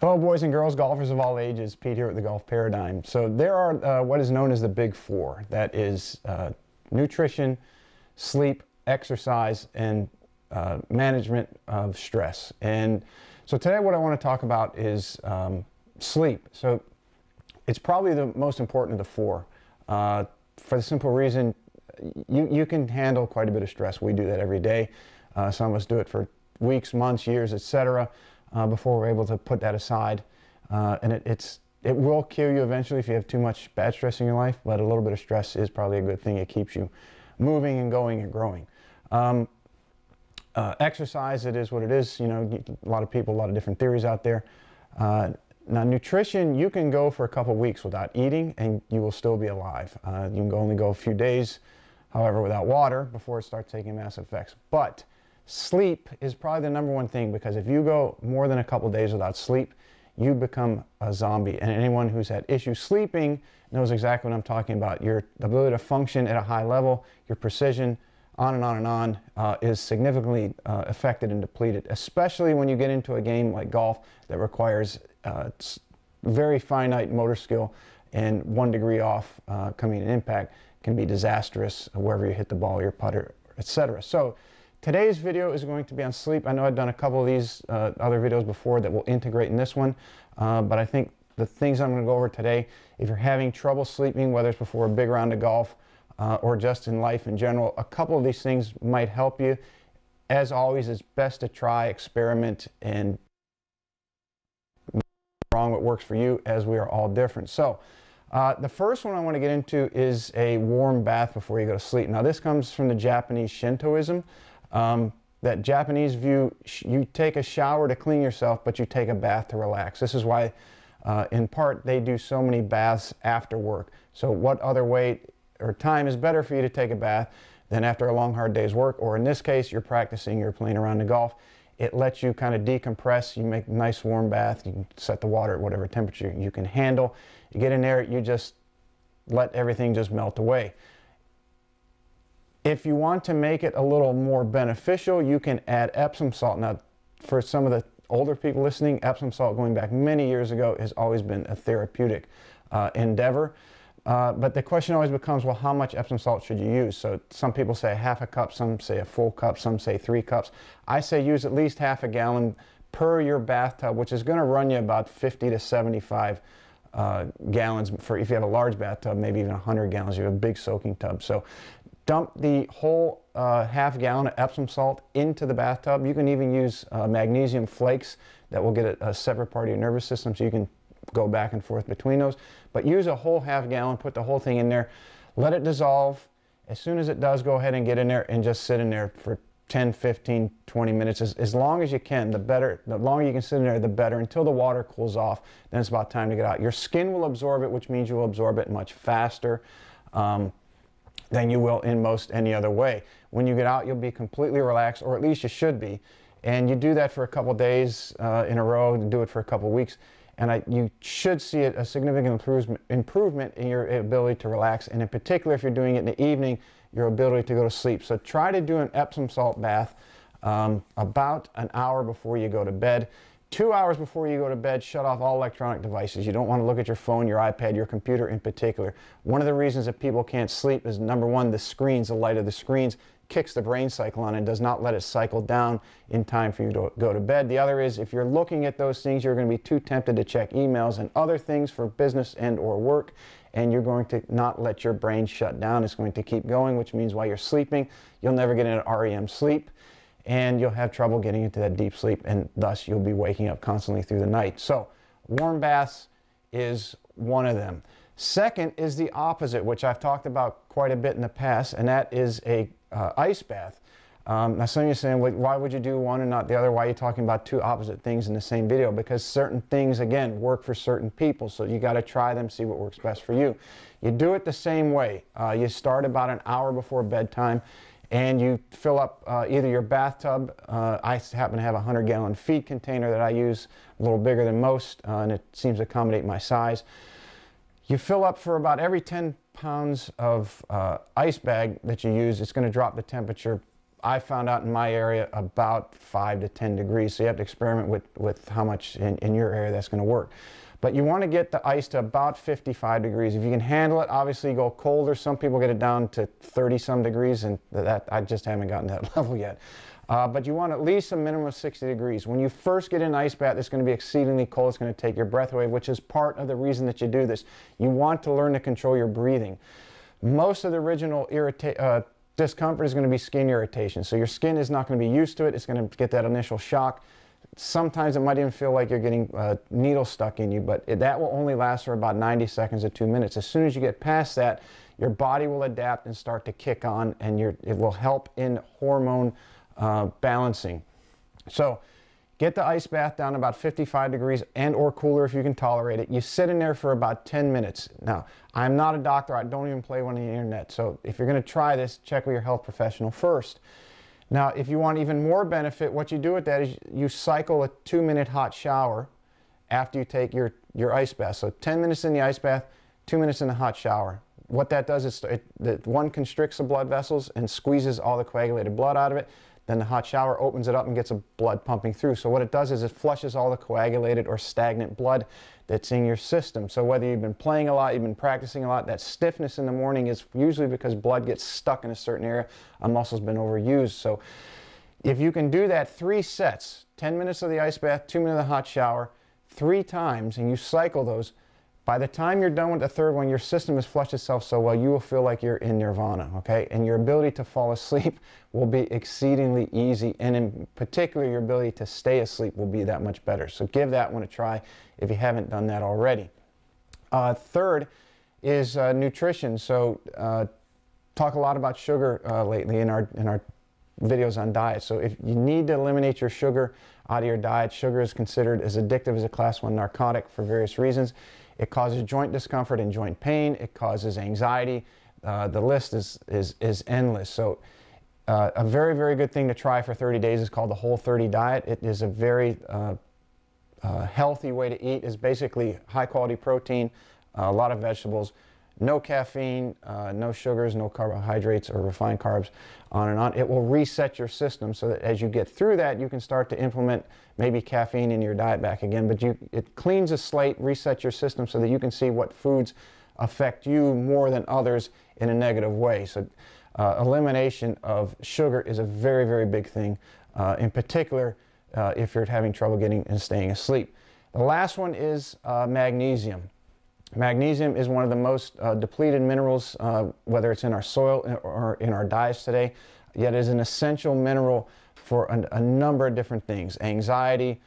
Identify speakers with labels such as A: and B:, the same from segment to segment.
A: Hello boys and girls, golfers of all ages, Pete here at the Golf Paradigm. So there are what is known as the big four. That is nutrition, sleep, exercise, and management of stress. And so today what I want to talk about is sleep. So it's probably the most important of the four for the simple reason you can handle quite a bit of stress. We do that every day. Some of us do it for weeks, months, years, etc. Before we're able to put that aside. And it will kill you eventually if you have too much bad stress in your life, but a little bit of stress is probably a good thing. It keeps you moving and going and growing. Exercise, it is what it is. You know, a lot of people, a lot of different theories out there. Now, nutrition, you can go for a couple weeks without eating and you will still be alive. You can only go a few days, however, without water before it starts taking massive effects. But sleep is probably the number one thing, because if you go more than a couple days without sleep, you become a zombie. And anyone who's had issues sleeping knows exactly what I'm talking about. Your ability to function at a high level, your precision, on and on and on, is significantly affected and depleted, especially when you get into a game like golf that requires very finite motor skill, and 1 degree off coming in impact can be disastrous wherever you hit the ball, your putter, etc. So today's video is going to be on sleep. I know I've done a couple of these other videos before that will integrate in this one, but I think the things I'm going to go over today, if you're having trouble sleeping, whether it's before a big round of golf or just in life in general, a couple of these things might help you. As always, it's best to try, experiment, and wrong what works for you, as we are all different. So the first one I want to get into is a warm bath before you go to sleep. Now, this comes from the Japanese Shintoism. That Japanese view, you take a shower to clean yourself, but you take a bath to relax. This is why, in part, they do so many baths after work. So what other way or time is better for you to take a bath than after a long, hard day's work? Or in this case, you're practicing, you're playing around the golf. It lets you kind of decompress. You make a nice warm bath. You can set the water at whatever temperature you can handle. You get in there, you just let everything just melt away. If you want to make it a little more beneficial, you can add Epsom salt. Now, for some of the older people listening, Epsom salt, going back many years ago, has always been a therapeutic endeavor. But the question always becomes, well, how much Epsom salt should you use? So some people say half a cup, some say a full cup, some say 3 cups. I say use at least half a gallon per your bathtub, which is going to run you about 50 to 75 gallons. For if you have a large bathtub, maybe even 100 gallons. You have a big soaking tub. So dump the whole half gallon of Epsom salt into the bathtub. You can even use magnesium flakes that will get a separate part of your nervous system, so you can go back and forth between those. But use a whole half gallon, put the whole thing in there, let it dissolve. As soon as it does, go ahead and get in there and just sit in there for 10, 15, 20 minutes, as long as you can. The better, the longer you can sit in there, the better, until the water cools off. Then it's about time to get out. Your skin will absorb it, which means you will absorb it much faster than you will in most any other way. When you get out, you'll be completely relaxed, or at least you should be. And you do that for a couple days in a row, and do it for a couple weeks, and you should see a significant improvement in your ability to relax, and in particular, if you're doing it in the evening, your ability to go to sleep. So try to do an Epsom salt bath about an hour before you go to bed. 2 hours before you go to bed, shut off all electronic devices. You don't want to look at your phone, your iPad, your computer in particular. One of the reasons that people can't sleep is, number one, the screens, the light of the screens kicks the brain cycle on and does not let it cycle down in time for you to go to bed. The other is, if you're looking at those things, you're going to be too tempted to check emails and other things for business and or work, and you're going to not let your brain shut down. It's going to keep going, which means while you're sleeping, you'll never get into REM sleep, and you'll have trouble getting into that deep sleep, and thus you'll be waking up constantly through the night. So warm baths is one of them. Second is the opposite, which I've talked about quite a bit in the past, and that is a ice bath. Now some of you are saying, well, why would you do one and not the other? Why are you talking about two opposite things in the same video? Because certain things, again, work for certain people, so you got to try them, see what works best for you. You do it the same way. You start about an hour before bedtime, and you fill up either your bathtub. I happen to have a 100-gallon feed container that I use, a little bigger than most, and it seems to accommodate my size. You fill up for about every 10 pounds of ice bag that you use, it's going to drop the temperature I found out in my area about 5 to 10 degrees. So you have to experiment with how much in your area that's going to work. But you want to get the ice to about 55 degrees. If you can handle it, obviously go colder. Some people get it down to 30 some degrees, and that I just haven't gotten to that level yet. But you want at least a minimum of 60 degrees. When you first get in an ice bath, it's going to be exceedingly cold. It's going to take your breath away, which is part of the reason that you do this. You want to learn to control your breathing. Most of the original discomfort is going to be skin irritation. So your skin is not going to be used to it. It's going to get that initial shock. Sometimes it might even feel like you're getting needles stuck in you, but that will only last for about 90 seconds to 2 minutes. As soon as you get past that, your body will adapt and start to kick on, and it will help in hormone balancing. So get the ice bath down about 55 degrees and or cooler if you can tolerate it. You sit in there for about 10 minutes. Now, I'm not a doctor. I don't even play one on the internet. So if you're going to try this, check with your health professional first. Now, if you want even more benefit, what you do with that is you cycle a 2-minute hot shower after you take your ice bath. So 10 minutes in the ice bath, 2 minutes in the hot shower. What that does is one constricts the blood vessels and squeezes all the coagulated blood out of it. Then the hot shower opens it up and gets the blood pumping through. So what it does is it flushes all the coagulated or stagnant blood that's in your system. So whether you've been playing a lot, you've been practicing a lot, that stiffness in the morning is usually because blood gets stuck in a certain area. A muscle's been overused. So if you can do that 3 sets, 10 minutes of the ice bath, 2 minutes of the hot shower, 3 times, and you cycle those, by the time you're done with the third one, your system has flushed itself so well, you will feel like you're in nirvana, okay? And your ability to fall asleep will be exceedingly easy, and in particular, your ability to stay asleep will be that much better. So give that one a try if you haven't done that already. Third is nutrition. So talk a lot about sugar lately in our videos on diet. So if you need to eliminate your sugar out of your diet, sugar is considered as addictive as a class 1 narcotic for various reasons. It causes joint discomfort and joint pain. It causes anxiety. The list is endless. So a very, very good thing to try for 30 days is called the Whole30 diet. It is a very healthy way to eat. It's basically high quality protein, a lot of vegetables, no caffeine, no sugars, no carbohydrates or refined carbs, on and on. It will reset your system so that as you get through that, you can start to implement maybe caffeine in your diet back again. But it cleans the slate, resets your system so that you can see what foods affect you more than others in a negative way. So elimination of sugar is a very, very big thing, in particular if you're having trouble getting and staying asleep. The last one is magnesium. Magnesium is one of the most depleted minerals, whether it's in our soil or in our diets today, yet is an essential mineral for a number of different things: anxiety,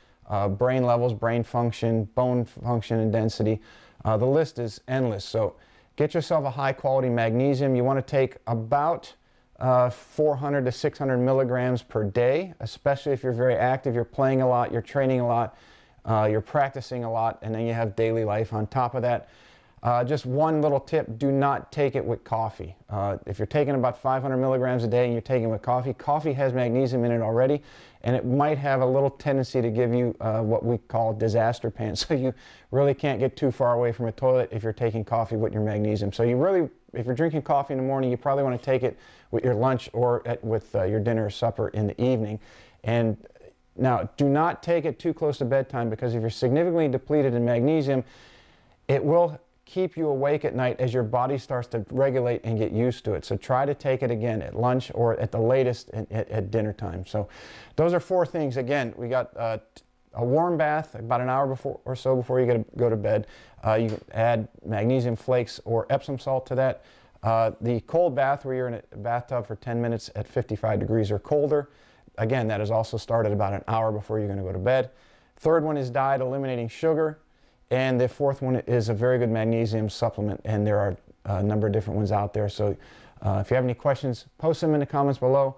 A: brain levels, brain function, bone function and density. The list is endless. So get yourself a high quality magnesium. You want to take about 400 to 600 milligrams per day, especially if you're very active, you're playing a lot, you're training a lot, you're practicing a lot, and then you have daily life on top of that. Just one little tip: do not take it with coffee. If you're taking about 500 milligrams a day and you're taking it with coffee, coffee has magnesium in it already, and it might have a little tendency to give you what we call disaster pants. So you really can't get too far away from a toilet if you're taking coffee with your magnesium. So you really, if you're drinking coffee in the morning, you probably want to take it with your lunch or with your dinner or supper in the evening. And now, do not take it too close to bedtime, because if you're significantly depleted in magnesium, it will keep you awake at night as your body starts to regulate and get used to it. So try to take it again at lunch or at the latest at dinner time. So those are 4 things. Again, we got a warm bath about an hour before or so before you go to bed. You can add magnesium flakes or epsom salt to that. The cold bath, where you're in a bathtub for 10 minutes at 55 degrees or colder. Again, that is also started about an hour before you're going to go to bed. Third one is diet, eliminating sugar. And the fourth one is a very good magnesium supplement, and there are a number of different ones out there. So if you have any questions, post them in the comments below.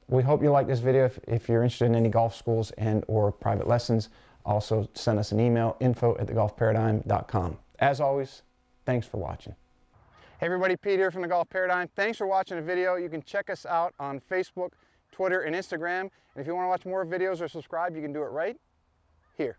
A: We hope you like this video. If you're interested in any golf schools and or private lessons, also send us an email, info@thegolfparadigm.com. As always, thanks for watching. Hey everybody, Pete here from The Golf Paradigm. Thanks for watching the video. You can check us out on Facebook, Twitter, and Instagram. And if you want to watch more videos or subscribe, you can do it right here.